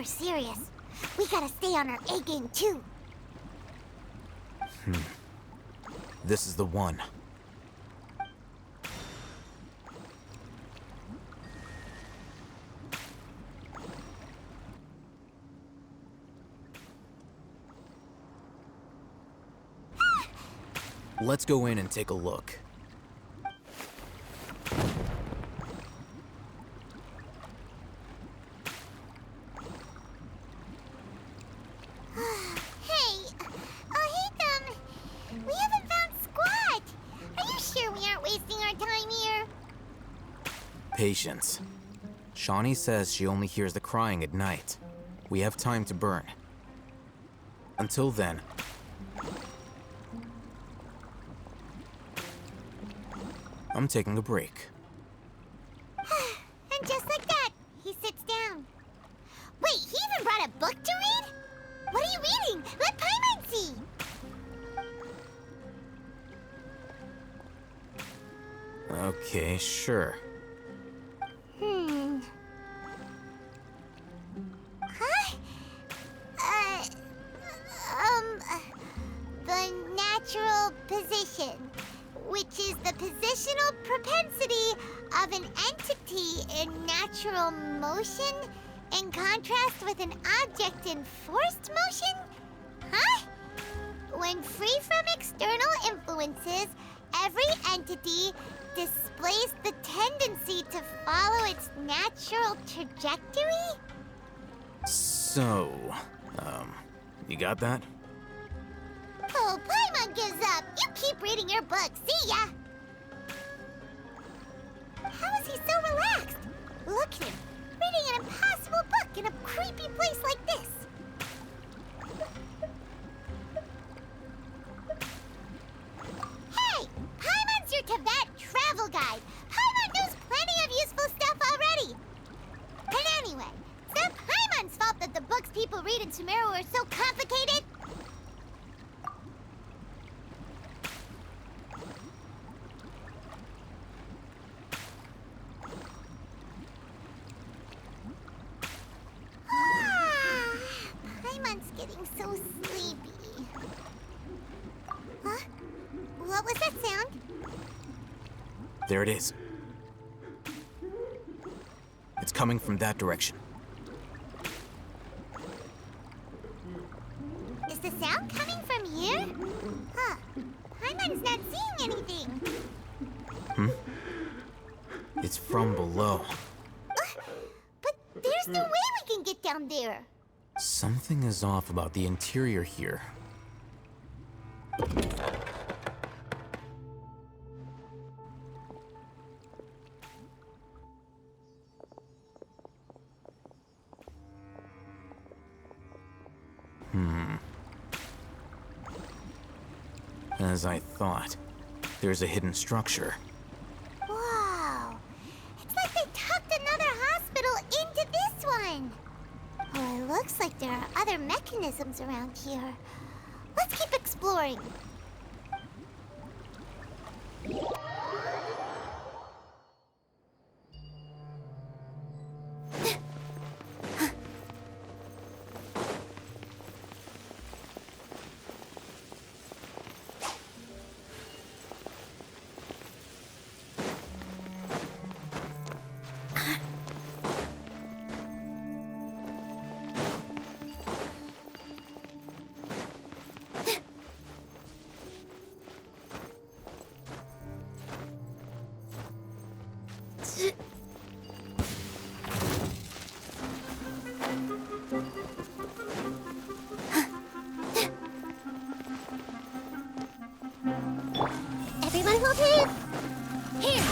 Serious. We gotta stay on our A game too. This is the one. Let's go in and take a look. Patience. Shawnee says she only hears the crying at night. We have time to burn. Until then... I'm taking a break. And just like that, he sits down. Wait, he even brought a book to read? What are you reading? Let Paimon see! Okay, sure. The natural position, which is the positional propensity of an entity in natural motion in contrast with an object in forced motion? Huh? When free from external influences, every entity displays the tendency to follow its natural trajectory? So, you got that? Oh, Paimon gives up. You keep reading your book. See ya! How is he so relaxed? Look at him, reading an impossible book in a creepy place like this. Hey! Paimon's your Tibet travel guide. Paimon knows plenty of useful stuff already. And anyway, it's not Paimon's fault that the books people read in Sumeru are so complicated. Paimon's getting so sleepy. Huh? What was that sound? There it is. It's coming from that direction. Is the sound coming from here? Huh. Paimon's not seeing anything. It's from below. But there's no way we can get down there. Something is off about the interior here. As I thought, there's a hidden structure. Wow. It's like they tucked another hospital into this one. Oh, it looks like there are other mechanisms around here. Let's keep exploring. Everyone hold hands. Here.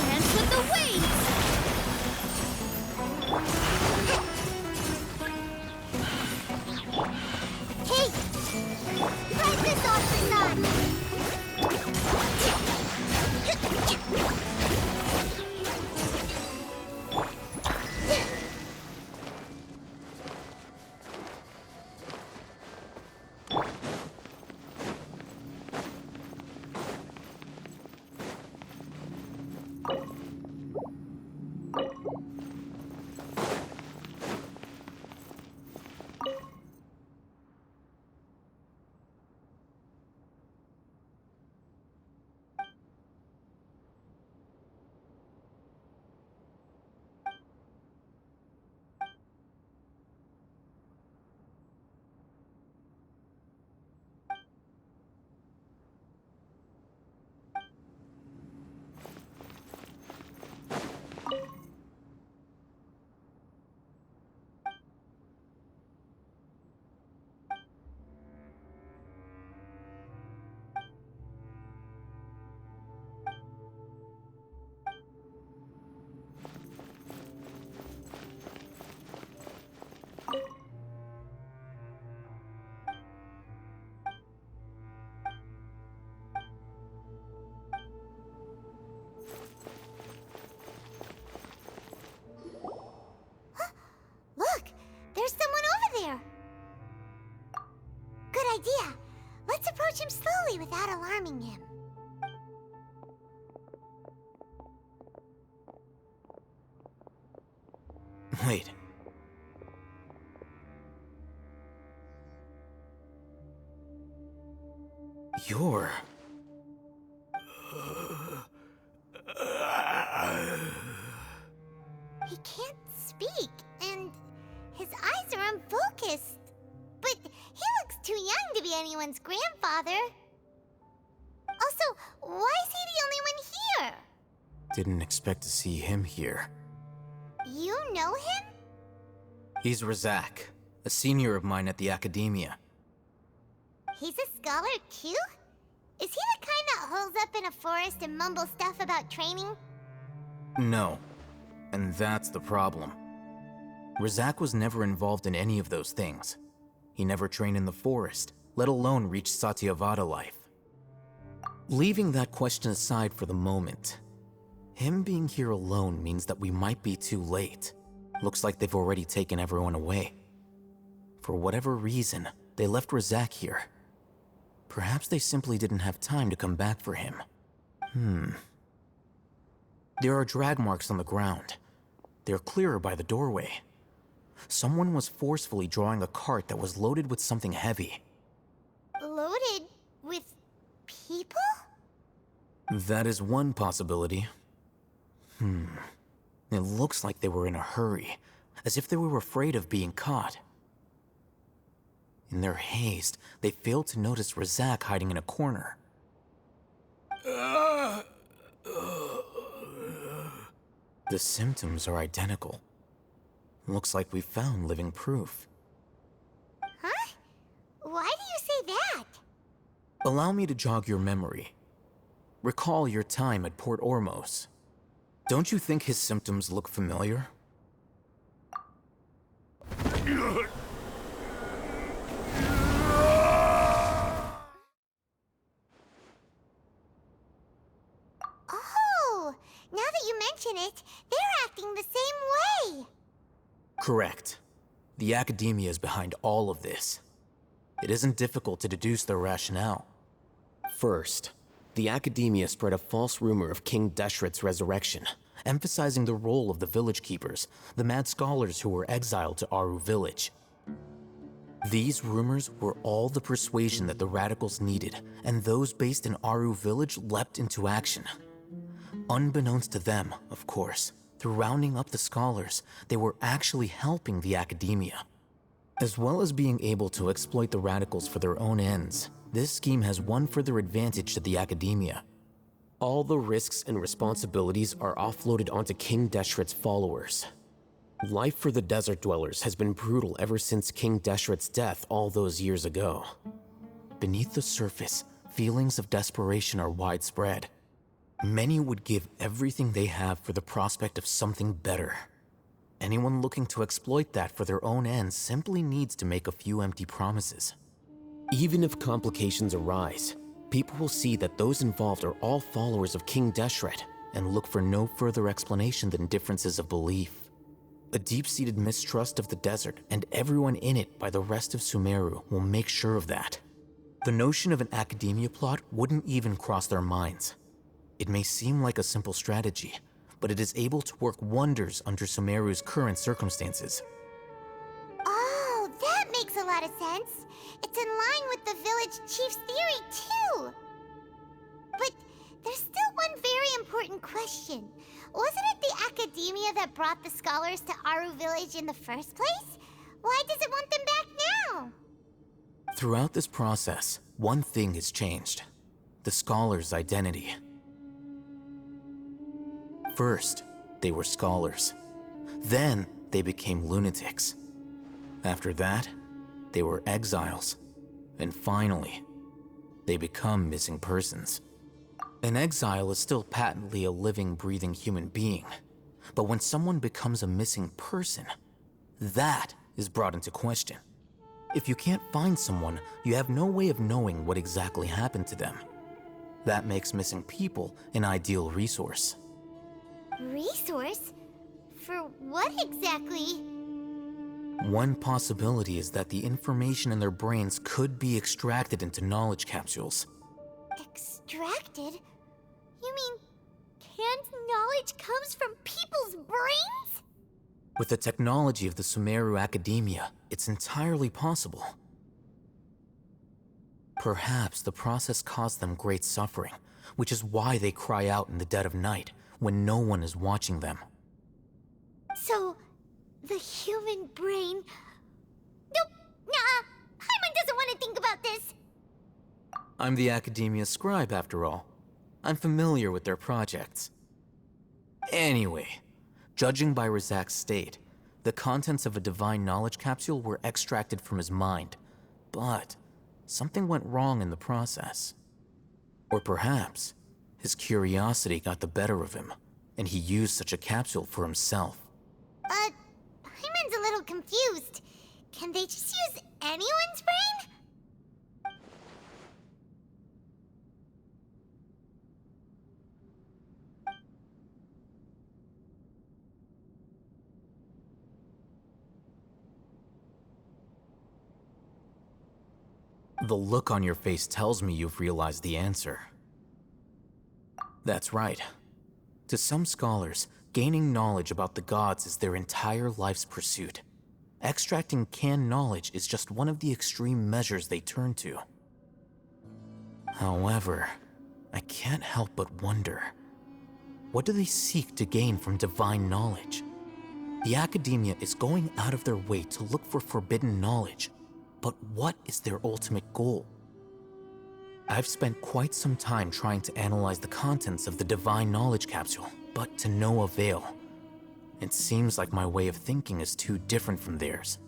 Dance with the waves! Hey! Ride this off the sun! Look! There's someone over there! Good idea! Let's approach him slowly without alarming him. Wait. You're... He can't speak, and his eyes are unfocused. But he looks too young to be anyone's grandfather. Also, why is he the only one here? Didn't expect to see him here. You know him? He's Razak, a senior of mine at the academia. He's a scholar too? Is he the kind that holes up in a forest and mumbles stuff about training? No. And that's the problem. Razak was never involved in any of those things. He never trained in the forest, let alone reach Satyavada life. Leaving that question aside for the moment, him being here alone means that we might be too late. Looks like they've already taken everyone away. For whatever reason, they left Razak here. Perhaps they simply didn't have time to come back for him. There are drag marks on the ground. They're clearer by the doorway. Someone was forcefully drawing a cart that was loaded with something heavy. Loaded with people? That is one possibility. It looks like they were in a hurry, as if they were afraid of being caught. In their haste, they failed to notice Razak hiding in a corner. The symptoms are identical. Looks like we found living proof. Huh? Why do you say that? Allow me to jog your memory. Recall your time at Port Ormos. Don't you think his symptoms look familiar? Oh, now that you mention it, they're acting the same way. Correct. The academia is behind all of this. It isn't difficult to deduce their rationale. First, the academia spread a false rumor of King Deshret's resurrection, emphasizing the role of the village keepers, the mad scholars who were exiled to Aru village. These rumors were all the persuasion that the radicals needed, and those based in Aru village leapt into action. Unbeknownst to them, of course, through rounding up the scholars, they were actually helping the academia. As well as being able to exploit the radicals for their own ends, this scheme has one further advantage to the academia. All the risks and responsibilities are offloaded onto King Deshret's followers. Life for the desert dwellers has been brutal ever since King Deshret's death all those years ago. Beneath the surface, feelings of desperation are widespread. Many would give everything they have for the prospect of something better. Anyone looking to exploit that for their own ends simply needs to make a few empty promises. Even if complications arise, people will see that those involved are all followers of King Deshret and look for no further explanation than differences of belief. A deep-seated mistrust of the desert and everyone in it by the rest of Sumeru will make sure of that. The notion of an academia plot wouldn't even cross their minds. It may seem like a simple strategy, but it is able to work wonders under Sumeru's current circumstances. Oh, that makes a lot of sense. It's in line with the village chief's theory, too. But there's still one very important question. Wasn't it the academia that brought the scholars to Aru village in the first place? Why does it want them back now? Throughout this process, one thing has changed: the scholars' identity. First, they were scholars. Then, they became lunatics. After that, they were exiles. And finally, they become missing persons. An exile is still patently a living, breathing human being. But when someone becomes a missing person, that is brought into question. If you can't find someone, you have no way of knowing what exactly happened to them. That makes missing people an ideal resource. Resource? For what exactly? One possibility is that the information in their brains could be extracted into knowledge capsules. Extracted? You mean canned knowledge comes from people's brains? With the technology of the Sumeru Academia, it's entirely possible. Perhaps the process caused them great suffering, which is why they cry out in the dead of night when no one is watching them. So, the human brain... Nope, nah, Hyman doesn't want to think about this. I'm the Academia scribe, after all. I'm familiar with their projects. Anyway, judging by Razak's state, the contents of a divine knowledge capsule were extracted from his mind, but something went wrong in the process. Or perhaps his curiosity got the better of him, and he used such a capsule for himself. Hyman's a little confused. Can they just use anyone's brain? The look on your face tells me you've realized the answer. That's right. To some scholars, gaining knowledge about the gods is their entire life's pursuit. Extracting canned knowledge is just one of the extreme measures they turn to. However, I can't help but wonder, What do they seek to gain from divine knowledge? The academia is going out of their way to look for forbidden knowledge, but what is their ultimate goal? I've spent quite some time trying to analyze the contents of the divine knowledge capsule, but to no avail. It seems like my way of thinking is too different from theirs.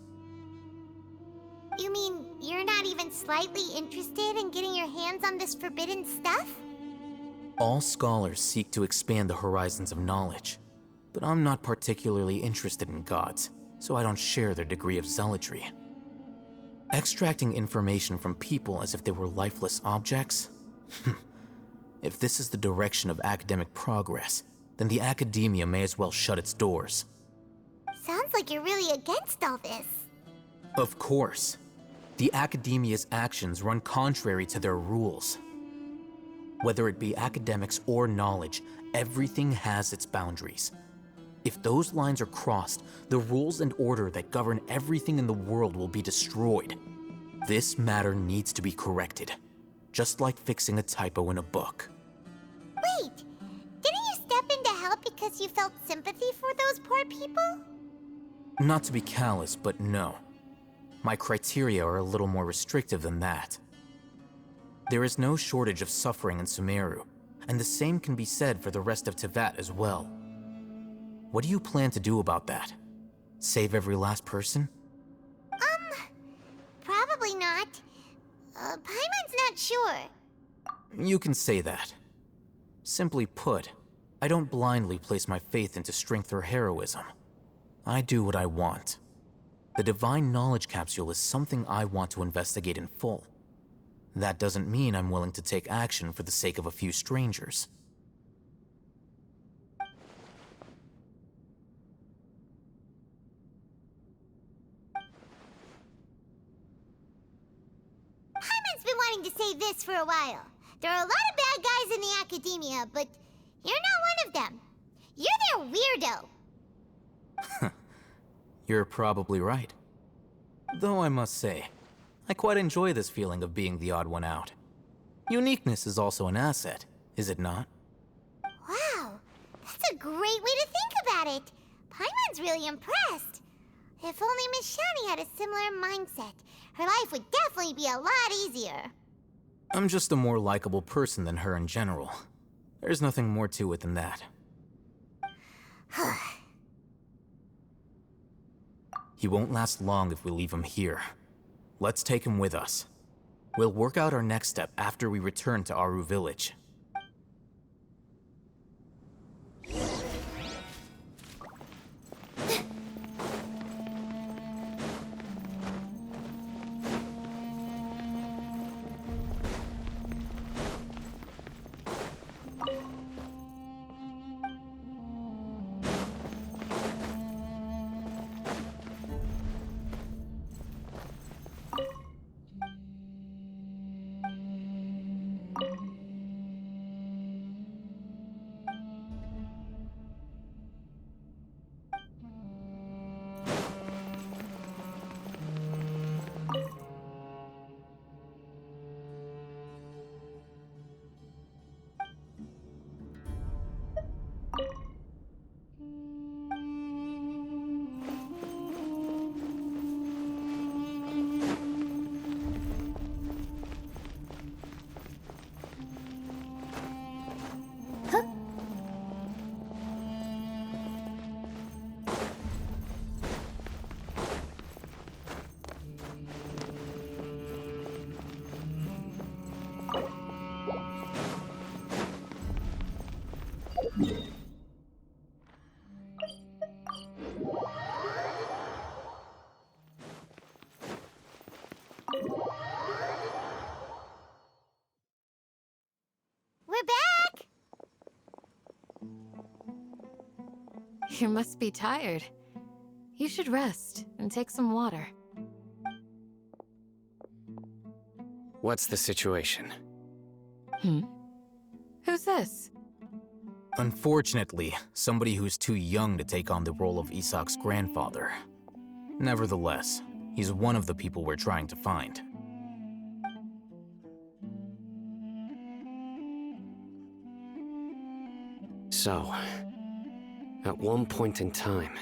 You mean you're not even slightly interested in getting your hands on this forbidden stuff? All scholars seek to expand the horizons of knowledge, but I'm not particularly interested in gods, so I don't share their degree of zealotry. Extracting information from people as if they were lifeless objects? If this is the direction of academic progress, then the academia may as well shut its doors. Sounds like you're really against all this. Of course. The academia's actions run contrary to their rules. Whether it be academics or knowledge, everything has its boundaries. If those lines are crossed, the rules and order that govern everything in the world will be destroyed. This matter needs to be corrected, just like fixing a typo in a book. Wait, didn't you step in to help because you felt sympathy for those poor people? Not to be callous, but no. My criteria are a little more restrictive than that. There is no shortage of suffering in Sumeru, and the same can be said for the rest of Teyvat as well. What do you plan to do about that? Save every last person? Probably not. Paimon's not sure. You can say that. Simply put, I don't blindly place my faith into strength or heroism. I do what I want. The divine knowledge capsule is something I want to investigate in full. That doesn't mean I'm willing to take action for the sake of a few strangers. Paimon's been wanting to say this for a while. There are a lot of bad guys in the academia, but you're not one of them. You're their weirdo. You're probably right. Though I must say, I quite enjoy this feeling of being the odd one out. Uniqueness is also an asset, is it not? Wow, that's a great way to think about it. Paimon's really impressed. If only Miss Shani had a similar mindset, her life would definitely be a lot easier. I'm just a more likable person than her in general. There's nothing more to it than that. He won't last long if we leave him here. Let's take him with us. We'll work out our next step after we return to Aru Village. We're back! You must be tired. You should rest and take some water. What's the situation? Who's this? Unfortunately, somebody who's too young to take on the role of Isak's grandfather. Nevertheless, he's one of the people we're trying to find. So, at one point in time,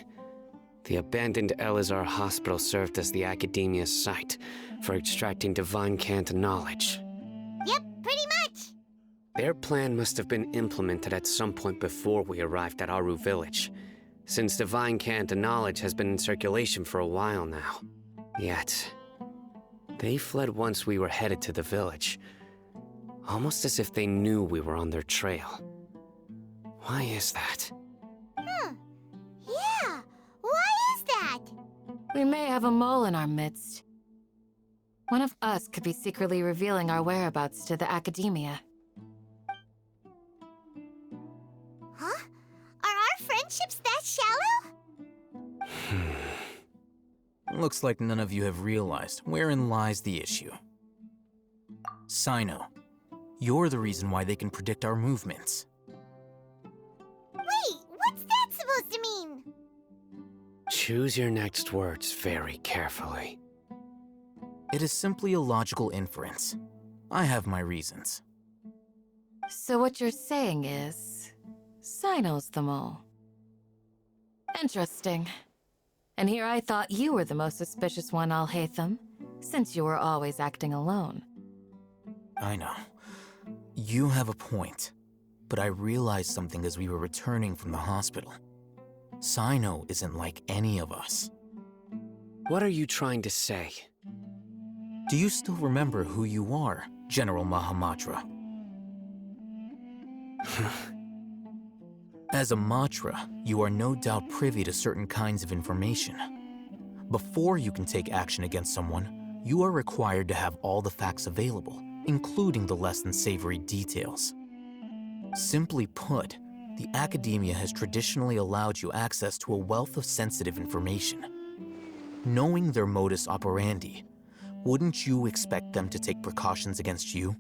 the abandoned Elazar Hospital served as the Academia's site for extracting Divine Cant knowledge. Yep, pretty much. Their plan must have been implemented at some point before we arrived at Aru Village, since Divine Cant knowledge has been in circulation for a while now. Yet, they fled once we were headed to the village, almost as if they knew we were on their trail. Why is that? Yeah, why is that? We may have a mole in our midst. One of us could be secretly revealing our whereabouts to the Academia. Huh? Are our friendships that shallow? Looks like none of you have realized wherein lies the issue. Sino, you're the reason why they can predict our movements. Wait, what's that supposed to mean? Choose your next words very carefully. It is simply a logical inference. I have my reasons. So what you're saying is, Sino's the mole. Interesting. And here I thought you were the most suspicious one, Al-Haytham, since you were always acting alone. I know. You have a point. But I realized something as we were returning from the hospital. Sino isn't like any of us. What are you trying to say? Do you still remember who you are, General Mahamatra? As a Matra, you are no doubt privy to certain kinds of information. Before you can take action against someone, you are required to have all the facts available, including the less than savory details. Simply put, the Academia has traditionally allowed you access to a wealth of sensitive information. Knowing their modus operandi, wouldn't you expect them to take precautions against you?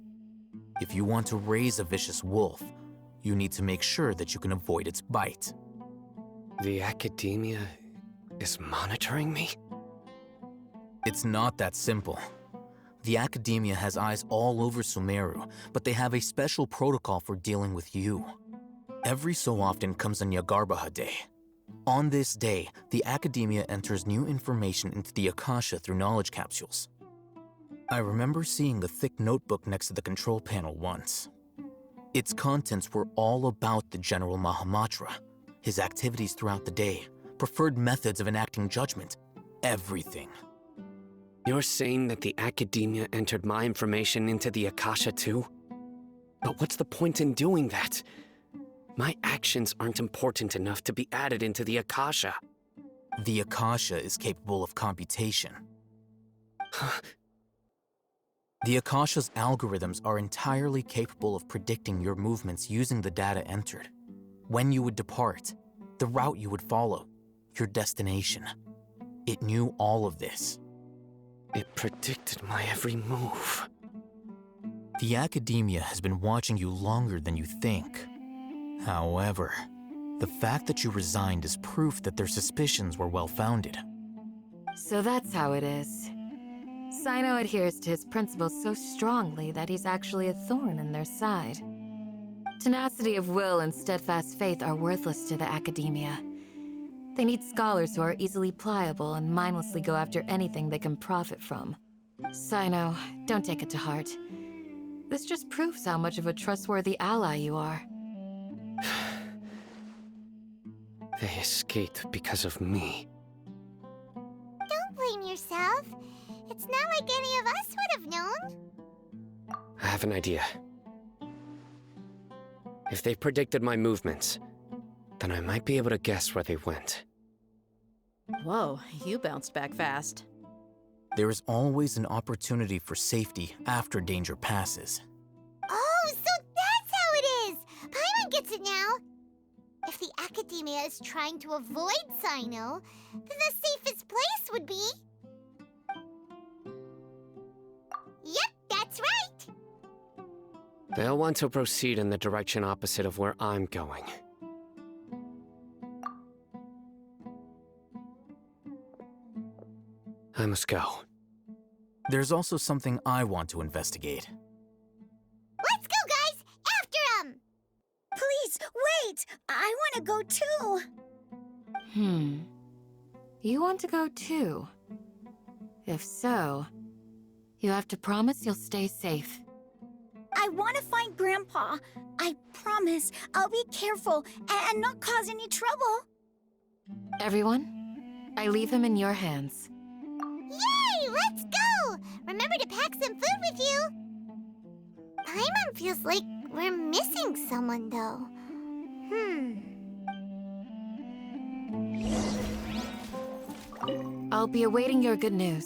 If you want to raise a vicious wolf, you need to make sure that you can avoid its bite. The Academia is monitoring me? It's not that simple. The Academia has eyes all over Sumeru, but they have a special protocol for dealing with you. Every so often comes a Nyagarbaha Day. On this day, the Academia enters new information into the Akasha through knowledge capsules. I remember seeing the thick notebook next to the control panel once. Its contents were all about the General Mahamatra, his activities throughout the day, preferred methods of enacting judgment, everything. You're saying that the Academia entered my information into the Akasha too? But what's the point in doing that? My actions aren't important enough to be added into the Akasha. The Akasha is capable of computation. The Akasha's algorithms are entirely capable of predicting your movements using the data entered. When you would depart, the route you would follow, your destination. It knew all of this. It predicted my every move. The Academia has been watching you longer than you think. However, the fact that you resigned is proof that their suspicions were well-founded. So that's how it is. Sino adheres to his principles so strongly that he's actually a thorn in their side. Tenacity of will and steadfast faith are worthless to the Academia. They need scholars who are easily pliable and mindlessly go after anything they can profit from. Sino, don't take it to heart. This just proves how much of a trustworthy ally you are. They escaped because of me. Don't blame yourself. It's not like any of us would have known. I have an idea. If they predicted my movements, then I might be able to guess where they went. Whoa, you bounced back fast. There is always an opportunity for safety after danger passes. Oh, so that's how it is! Paimon gets it now. If the Academia is trying to avoid Sino, then the safest place would be... Yep, that's right! They'll want to proceed in the direction opposite of where I'm going. I must go. There's also something I want to investigate. Let's go, guys! After 'em! Please, Wait! I want to go too! You want to go too? If so, you have to promise you'll stay safe. I want to find Grandpa. I promise I'll be careful and not cause any trouble. Everyone, I leave him in your hands. Yay! Let's go! Remember to pack some food with you! Paimon feels like we're missing someone, though. I'll be awaiting your good news.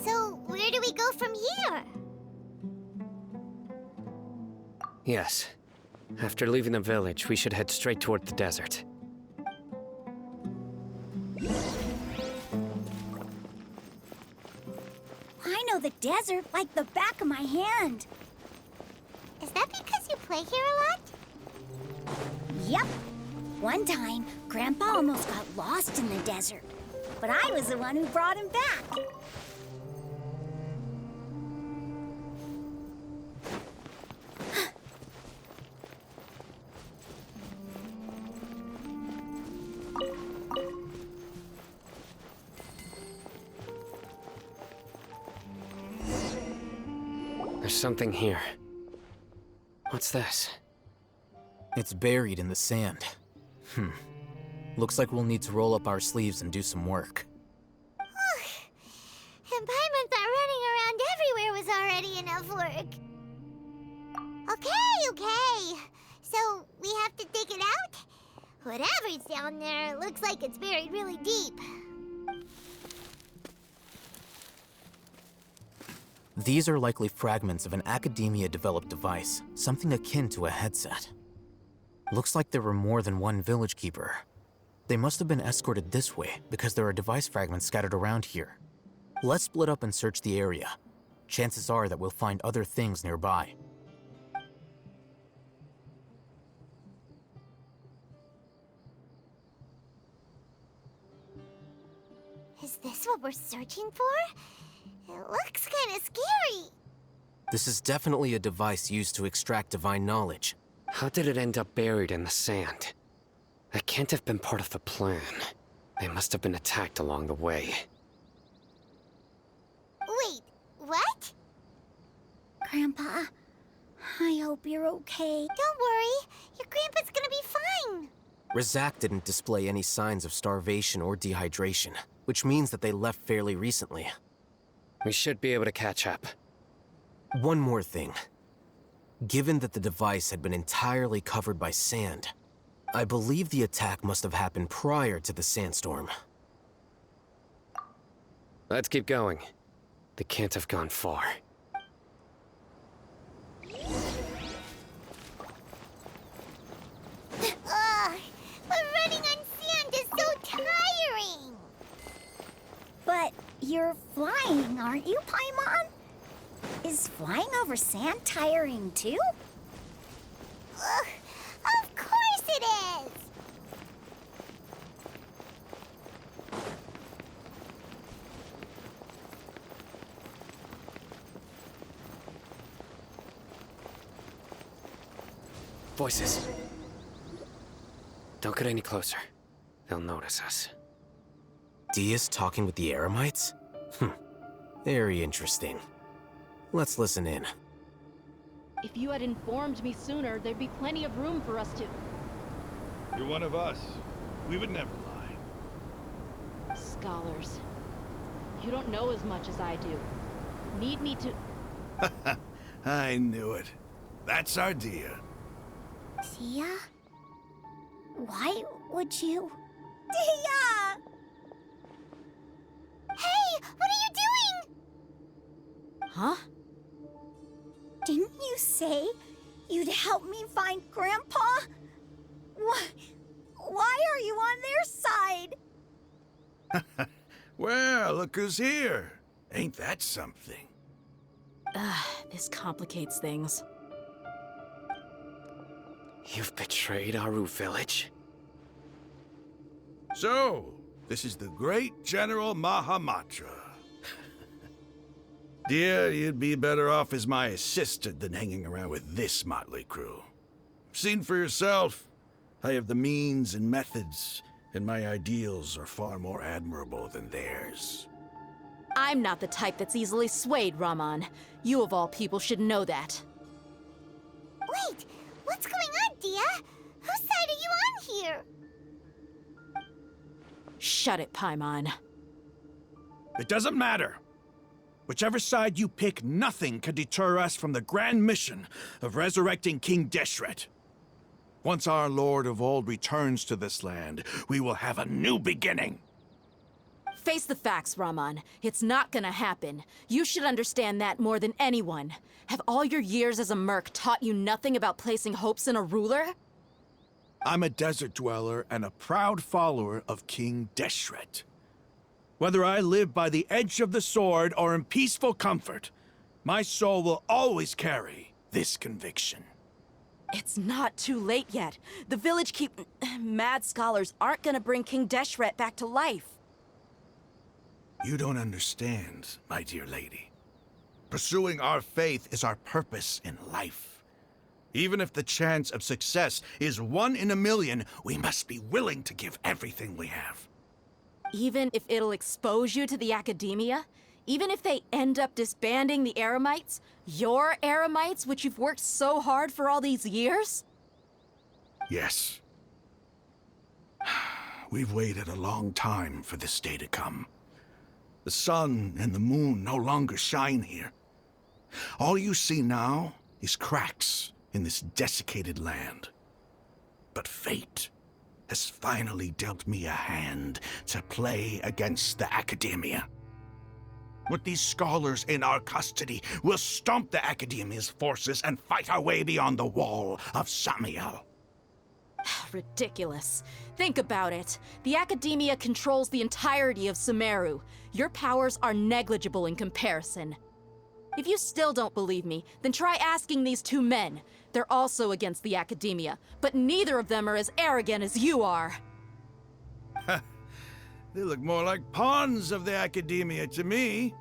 So, where do we go from here? Yes. After leaving the village, we should head straight toward the desert. I know the desert like the back of my hand. Is that because you play here a lot? Yep. One time, Grandpa almost got lost in the desert. But I was the one who brought him back. There's something here. What's this? It's buried in the sand. Looks like we'll need to roll up our sleeves and do some work. And Paimon thought running around everywhere was already enough work. Okay. So, we have to dig it out? Whatever's down there, looks like it's buried really deep. These are likely fragments of an academia-developed device, something akin to a headset. Looks like there were more than one village keeper. They must have been escorted this way because there are device fragments scattered around here. Let's split up and search the area. Chances are that we'll find other things nearby. Is this what we're searching for? It looks kind of scary. This is definitely a device used to extract divine knowledge. How did it end up buried in the sand? That can't have been part of the plan. They must have been attacked along the way. Wait, what? Grandpa, I hope you're okay. Don't worry, your grandpa's gonna be fine. Razak didn't display any signs of starvation or dehydration, which means that they left fairly recently. We should be able to catch up. One more thing. Given that the device had been entirely covered by sand, I believe the attack must have happened prior to the sandstorm. Let's keep going. They can't have gone far. Ugh, but running on sand is so tiring. But you're flying, aren't you, Paimon? Is flying over sand tiring too? Ugh, of course it is. Voices. Don't get any closer. They'll notice us. Dia's talking with the Eremites? Very interesting. Let's listen in. If you had informed me sooner, there'd be plenty of room for us to... You're one of us. We would never lie. Scholars. You don't know as much as I do. Need me to... I knew it. That's our Dia. Dia? Why would you... Dia! Hey, what are you doing? Huh? Didn't you say You'd help me find Grandpa? Why are you on their side? Well, look who's here. Ain't that something? This complicates things. You've betrayed Aru Village? So, this is the great General Mahamatra. Dear, you'd be better off as my assistant than hanging around with this motley crew. Seen for yourself, I have the means and methods, and my ideals are far more admirable than theirs. I'm not the type that's easily swayed, Raman. You of all people should know that. Wait, what's going on, Dia? Whose side are you on here? Shut it, Paimon. It doesn't matter. Whichever side you pick, nothing can deter us from the grand mission of resurrecting King Deshret. Once our Lord of Old returns to this land, we will have a new beginning. Face the facts, Raman. It's not gonna happen. You should understand that more than anyone. Have all your years as a merc taught you nothing about placing hopes in a ruler? I'm a desert dweller and a proud follower of King Deshret. Whether I live by the edge of the sword or in peaceful comfort, my soul will always carry this conviction. It's not too late yet. The village mad scholars aren't gonna bring King Deshret back to life. You don't understand, my dear lady. Pursuing our faith is our purpose in life. Even if the chance of success is 1 in a million, we must be willing to give everything we have. Even if it'll expose you to the academia? Even if they end up disbanding the Eremites? Your Eremites, which you've worked so hard for all these years? Yes. We've waited a long time for this day to come. The sun and the moon no longer shine here. All you see now is cracks in this desiccated land. But fate has finally dealt me a hand to play against the academia. With these scholars in our custody, we'll stomp the academia's forces and fight our way beyond the wall of Samiel. Ridiculous. Think about it. The academia controls the entirety of Sumeru. Your powers are negligible in comparison. If you still don't believe me, then try asking these 2 men. They're also against the academia, but neither of them are as arrogant as you are. They look more like pawns of the academia to me.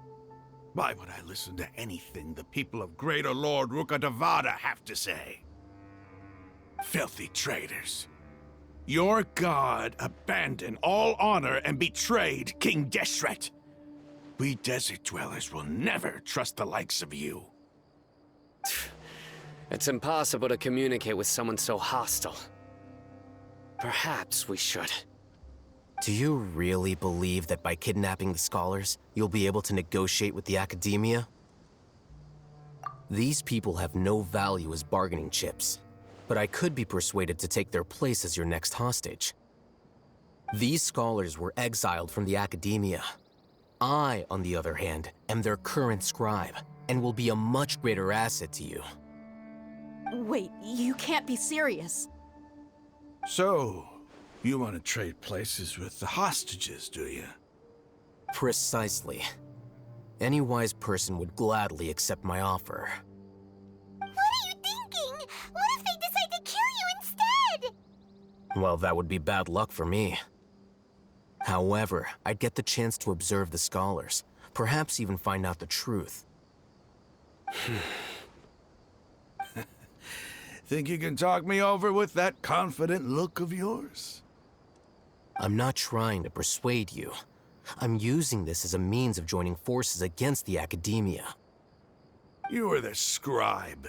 Why would I listen to anything the people of Greater Lord Rukkhadevata have to say? Filthy traitors. Your god abandoned all honor and betrayed King Deshret. We desert dwellers will never trust the likes of you. It's impossible to communicate with someone so hostile. Perhaps we should. Do you really believe that by kidnapping the scholars, you'll be able to negotiate with the academia? These people have no value as bargaining chips, but I could be persuaded to take their place as your next hostage. These scholars were exiled from the academia. I, on the other hand, am their current scribe, and will be a much greater asset to you. Wait, you can't be serious. So, you want to trade places with the hostages, do you? Precisely. Any wise person would gladly accept my offer. What are you thinking? What if they decide to kill you instead? Well, that would be bad luck for me. However, I'd get the chance to observe the scholars, perhaps even find out the truth. Think you can talk me over with that confident look of yours? I'm not trying to persuade you. I'm using this as a means of joining forces against the academia. You are the scribe.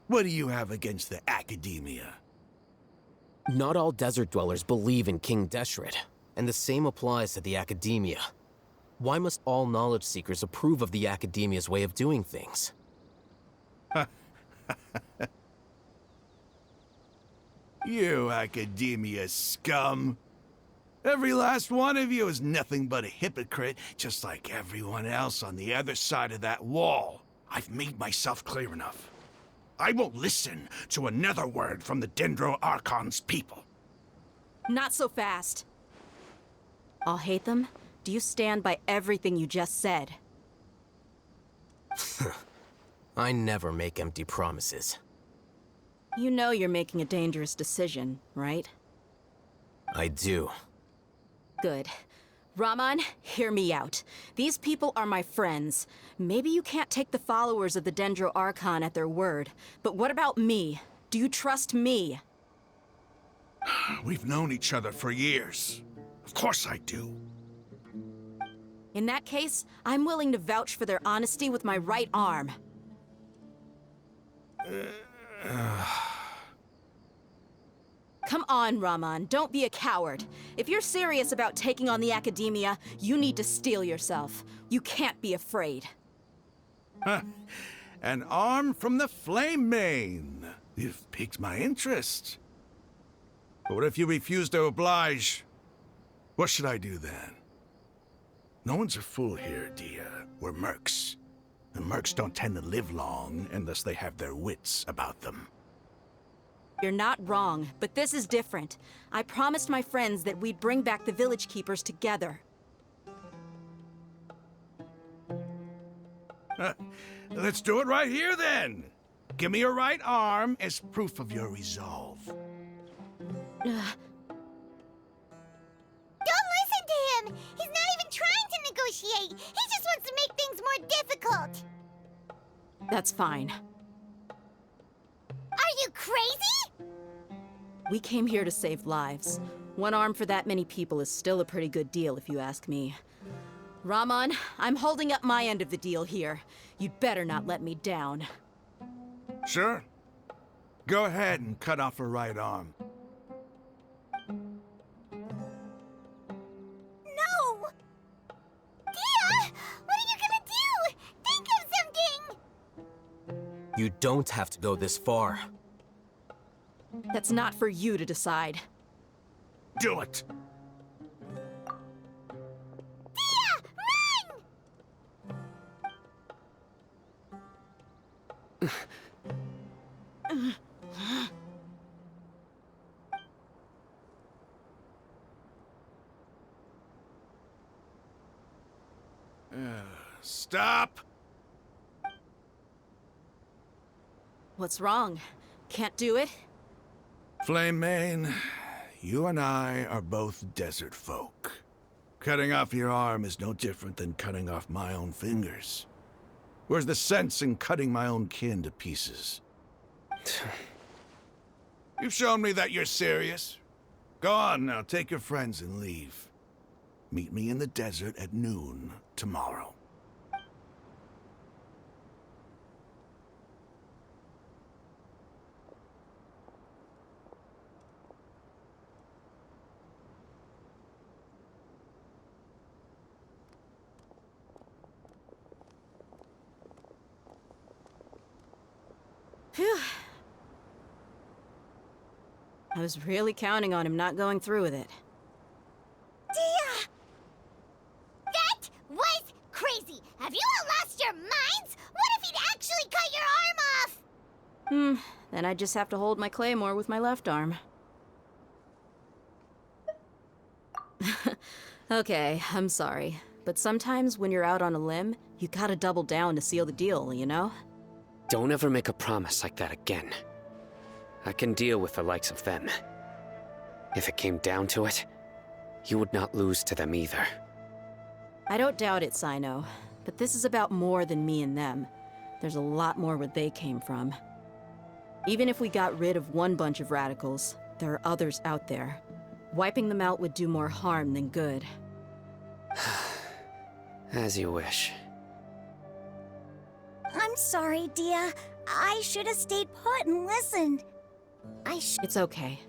What do you have against the academia? Not all desert dwellers believe in King Deshret, and the same applies to the academia. Why must all knowledge seekers approve of the academia's way of doing things? You academia scum. Every last one of you is nothing but a hypocrite, just like everyone else on the other side of that wall. I've made myself clear enough. I won't listen to another word from the Dendro Archon's people. Not so fast. I'll hate them. Do you stand by everything you just said? I never make empty promises. You know you're making a dangerous decision, right? I do. Good. Raman, hear me out. These people are my friends. Maybe you can't take the followers of the Dendro Archon at their word, but what about me? Do you trust me? We've known each other for years. Of course I do. In that case, I'm willing to vouch for their honesty with my right arm. Come on, Raman, don't be a coward. If you're serious about taking on the Academia, you need to steel yourself. You can't be afraid. An arm from the Flame Mane. You've piqued my interest. But what if you refuse to oblige? What should I do then? No one's a fool here, Dia. We're mercs. And mercs don't tend to live long unless they have their wits about them. You're not wrong, but this is different. I promised my friends that we'd bring back the Village Keepers together. Let's do it right here, then. Give me your right arm as proof of your resolve. Don't listen to him! He's not even trying to negotiate! He just wants to make things more difficult! That's fine. Are you crazy? We came here to save lives. One arm for that many people is still a pretty good deal, if you ask me. Raman, I'm holding up my end of the deal here. You'd better not let me down. Sure. Go ahead and cut off her right arm. No! Dia! What are you gonna do? Think of something! You don't have to go this far. That's not for you to decide. Do it! Dia! Run! Stop! What's wrong? Can't do it? Flame Mane, you and I are both desert folk. Cutting off your arm is no different than cutting off my own fingers. Where's the sense in cutting my own kin to pieces? You've shown me that you're serious. Go on now, take your friends and leave. Meet me in the desert at noon tomorrow. Phew. I was really counting on him not going through with it. Dia! That was crazy! Have you all lost your minds? What if he'd actually cut your arm off? Then I'd just have to hold my claymore with my left arm. Okay, I'm sorry. But sometimes when you're out on a limb, you gotta double down to seal the deal, you know? Don't ever make a promise like that again. I can deal with the likes of them. If it came down to it, you would not lose to them either. I don't doubt it, Sino. But this is about more than me and them. There's a lot more where they came from. Even if we got rid of one bunch of radicals, there are others out there. Wiping them out would do more harm than good. As you wish. I'm sorry, Dia. I should have stayed put and listened. It's okay.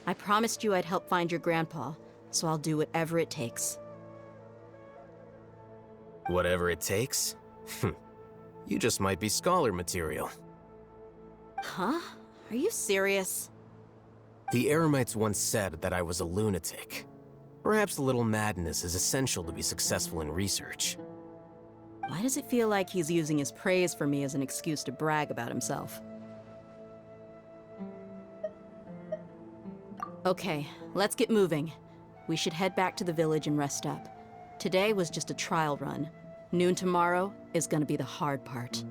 I promised you I'd help find your grandpa, so I'll do whatever it takes. Whatever it takes? You just might be scholar material. Huh? Are you serious? The Eremites once said that I was a lunatic. Perhaps a little madness is essential to be successful in research. Why does it feel like he's using his praise for me as an excuse to brag about himself? Okay, let's get moving. We should head back to the village and rest up. Today was just a trial run. Noon tomorrow is gonna be the hard part.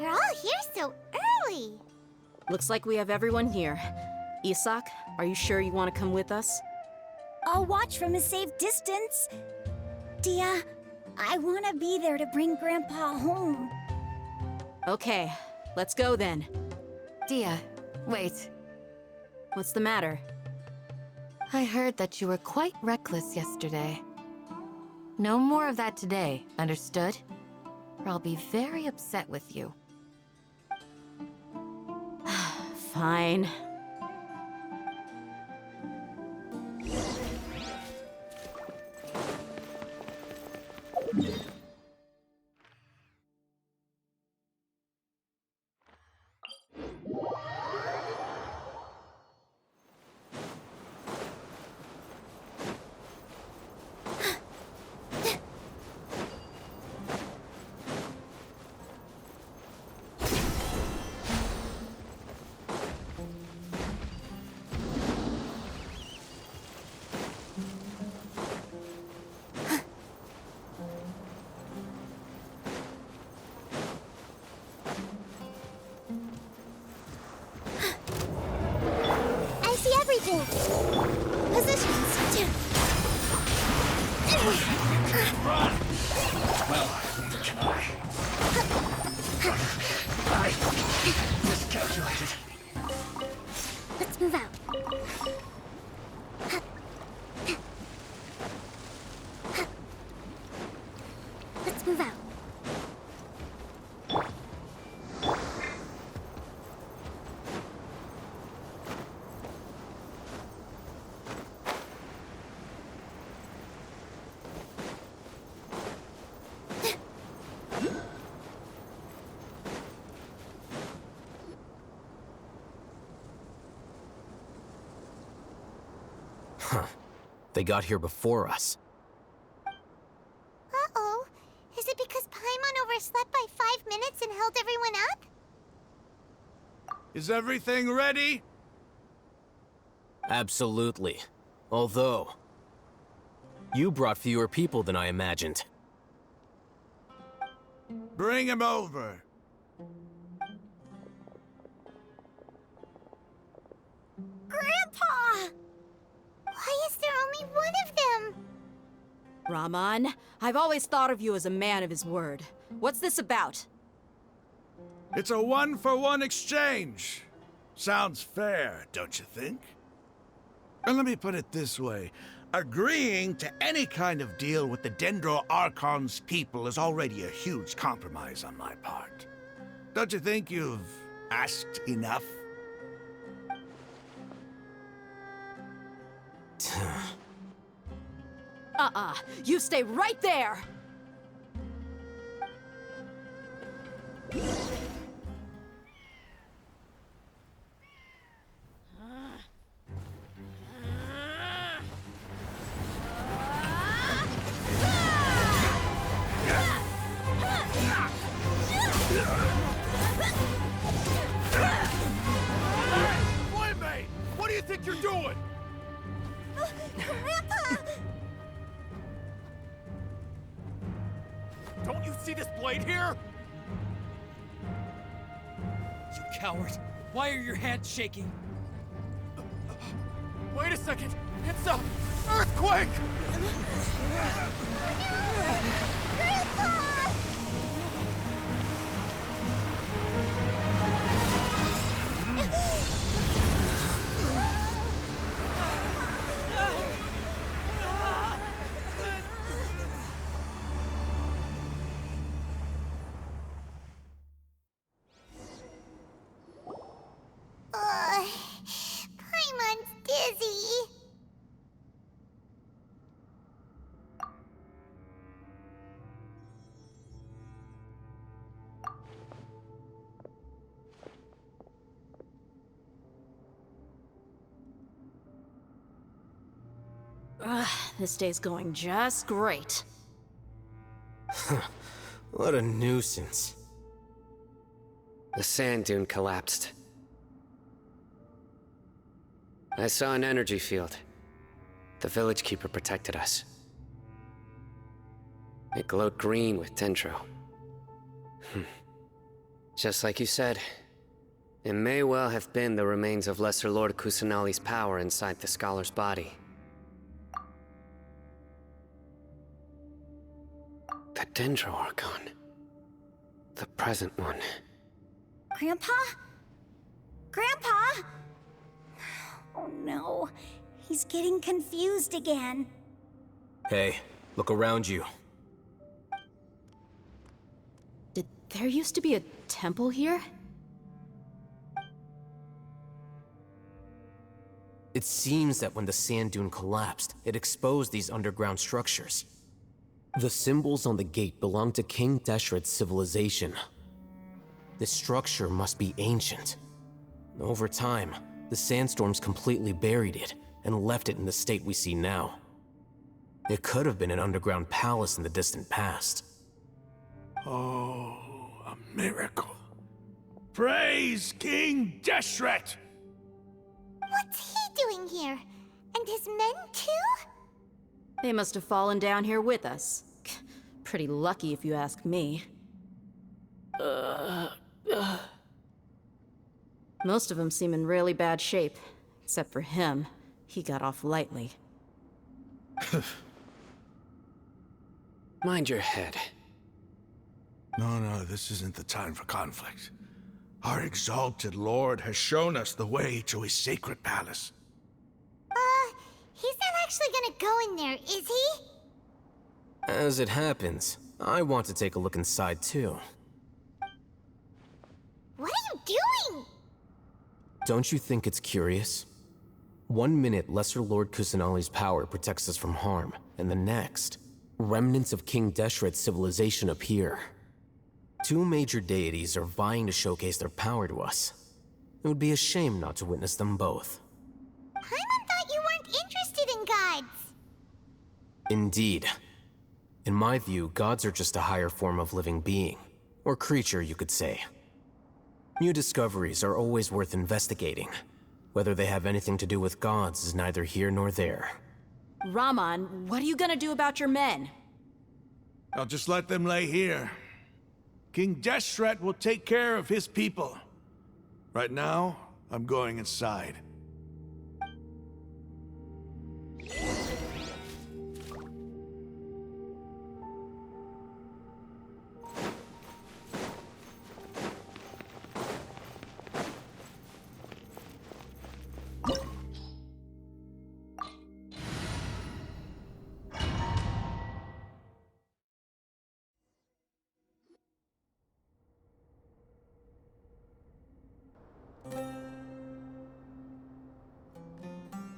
You're all here so early. Looks like we have everyone here. Isak, are you sure you want to come with us? I'll watch from a safe distance. Dia, I want to be there to bring Grandpa home. Okay, let's go then. Dia, wait. What's the matter? I heard that you were quite reckless yesterday. No more of that today, understood? Or I'll be very upset with you. Fine. I see everything. Positions. Run! Well, neither can I miscalculated. Let's move out. Let's move out. They got here before us. Uh-oh. Is it because Paimon overslept by 5 minutes and held everyone up? Is everything ready? Absolutely. Although, you brought fewer people than I imagined. Bring him over. Grandpa! Why is there only one of them? Rahman, I've always thought of you as a man of his word. What's this about? It's a 1-for-1 exchange. Sounds fair, don't you think? And let me put it this way. Agreeing to any kind of deal with the Dendro Archon's people is already a huge compromise on my part. Don't you think you've asked enough? You stay right there! Playmate! What do you think you're doing? Grandpa! Don't you see this blade here? You coward! Why are your hands shaking? Wait a second! It's a earthquake! Grandpa! This day's going just great. What a nuisance. The sand dune collapsed. I saw an energy field. The village keeper protected us. It glowed green with dendro. Just like you said, it may well have been the remains of Lesser Lord Kusanali's power inside the scholar's body. The Dendro Archon. The present one. Grandpa? Grandpa? Oh no, he's getting confused again. Hey, look around you. Did there used to be a temple here? It seems that when the sand dune collapsed, it exposed these underground structures. The symbols on the gate belong to King Deshret's civilization. This structure must be ancient. Over time, the sandstorms completely buried it and left it in the state we see now. It could have been an underground palace in the distant past. Oh, a miracle. Praise King Deshret! What's he doing here? And his men too? They must have fallen down here with us. Pretty lucky if you ask me. Most of them seem in really bad shape. Except for him. He got off lightly. Mind your head. No, this isn't the time for conflict. Our exalted lord has shown us the way to his sacred palace. He's not actually gonna go in there, is he? As it happens, I want to take a look inside too. What are you doing? Don't you think it's curious? 1 minute, Lesser Lord Kusanali's power protects us from harm, and the next, remnants of King Deshret's civilization appear. 2 major deities are vying to showcase their power to us. It would be a shame not to witness them both. Paimon thought you weren't interested in gods. Indeed. In my view, gods are just a higher form of living being, or creature, you could say. New discoveries are always worth investigating. Whether they have anything to do with gods is neither here nor there. Raman, what are you gonna do about your men? I'll just let them lay here. King Deshret will take care of his people. Right now, I'm going inside.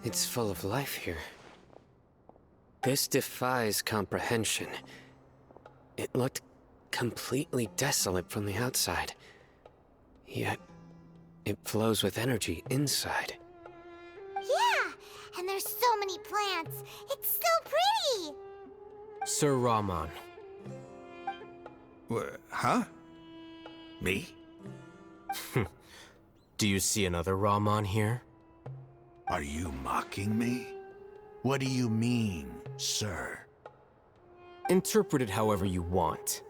It's full of life here. This defies comprehension. It looked completely desolate from the outside. Yet, it flows with energy inside. Yeah, and there's so many plants. It's so pretty. Sir Raman. Huh? Me? Do you see another Raman here? Are you mocking me? What do you mean, sir? Interpret it however you want,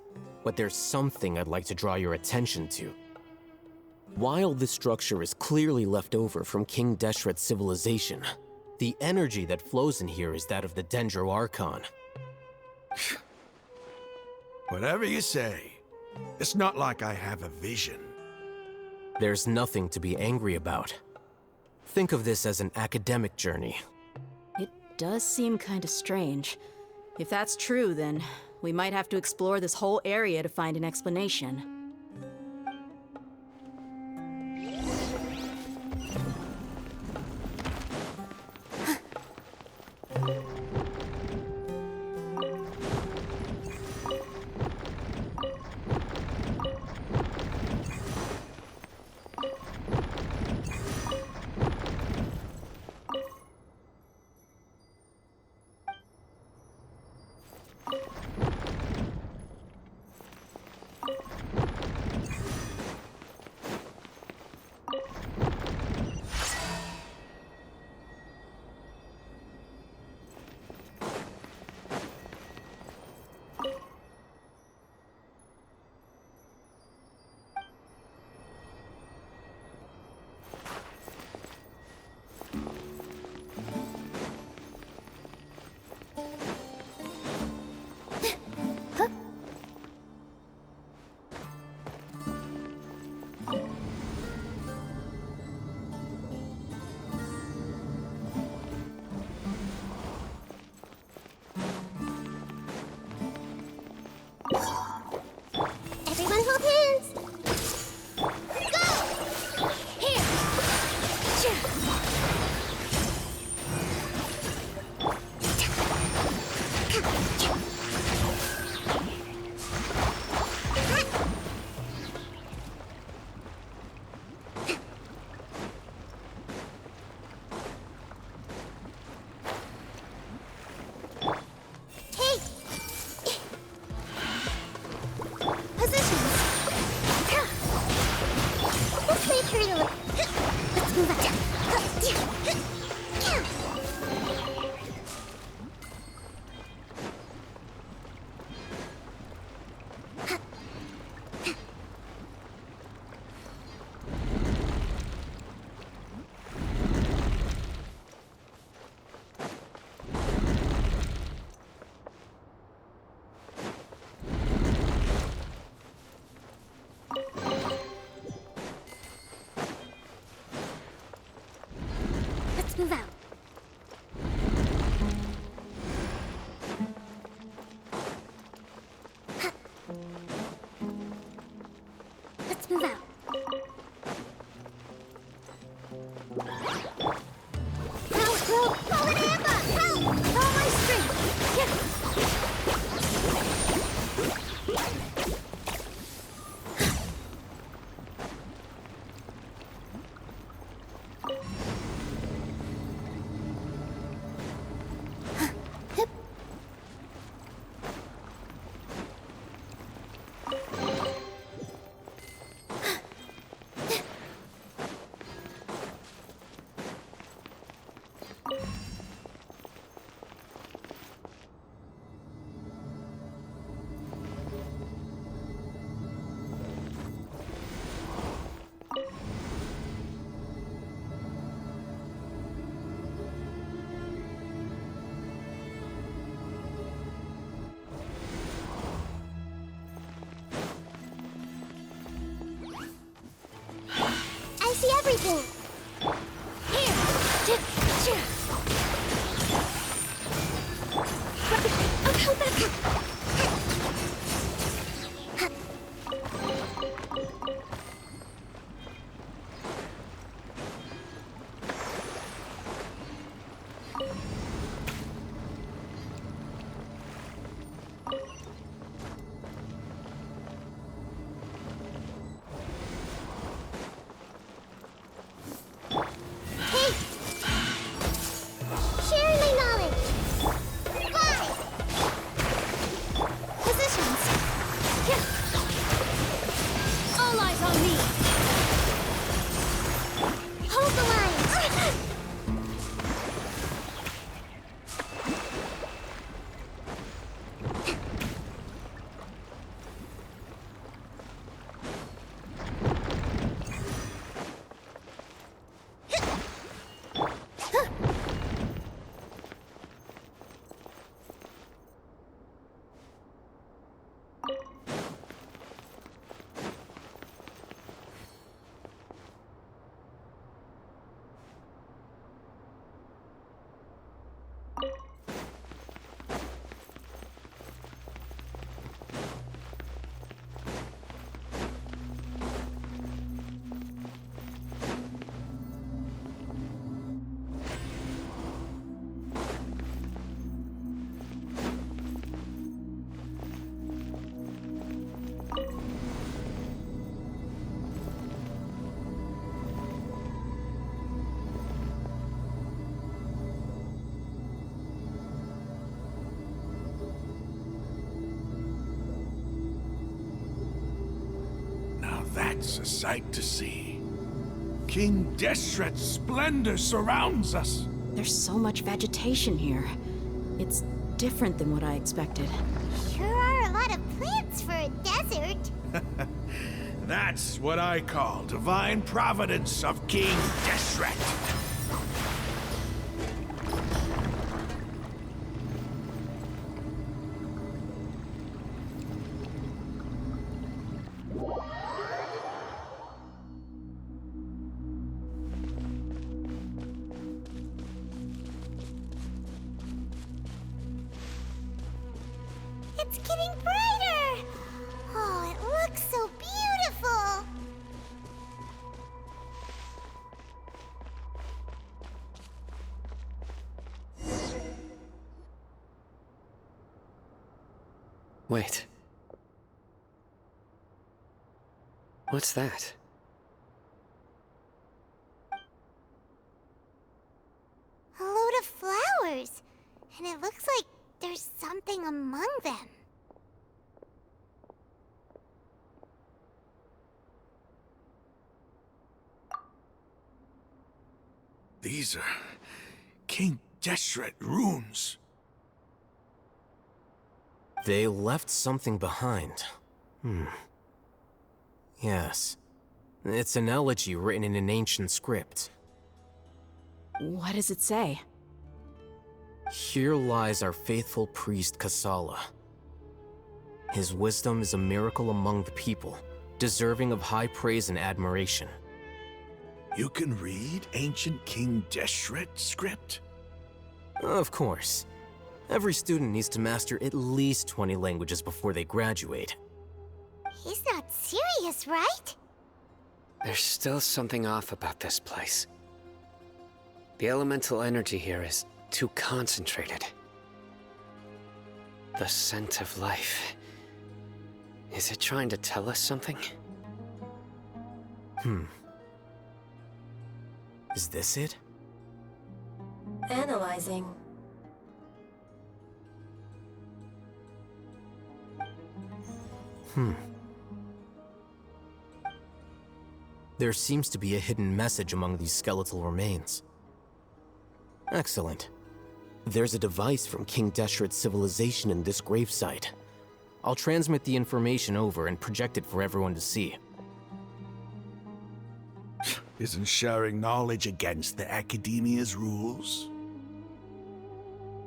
but there's something I'd like to draw your attention to. While this structure is clearly left over from King Deshret's civilization, the energy that flows in here is that of the Dendro Archon. Whatever you say. It's not like I have a vision. There's nothing to be angry about. Think of this as an academic journey. It does seem kinda strange. If that's true, then we might have to explore this whole area to find an explanation. Move out. Help! Call an ambush! Help! All my strength! I see everything. Here. I'll back up. Sharing my knowledge. Fly. Positions. All eyes on me. Hold the line. That's a sight to see. King Deshret's splendor surrounds us. There's so much vegetation here. It's different than what I expected. Sure are a lot of plants for a desert. That's what I call divine providence of King Deshret. It's getting brighter! Oh, it looks so beautiful! Wait. What's that? A load of flowers. And it looks like there's something among them. These are King Deshret runes. They left something behind. Yes. It's an elegy written in an ancient script. What does it say? Here lies our faithful priest Kasala. His wisdom is a miracle among the people, deserving of high praise and admiration. You can read ancient King Deshret script? Of course. Every student needs to master at least 20 languages before they graduate. He's not serious, right? There's still something off about this place. The elemental energy here is too concentrated. The scent of life. Is it trying to tell us something? Is this it? Analyzing. There seems to be a hidden message among these skeletal remains. Excellent. There's a device from King Deshret's civilization in this gravesite. I'll transmit the information over and project it for everyone to see. Isn't sharing knowledge against the Academia's rules?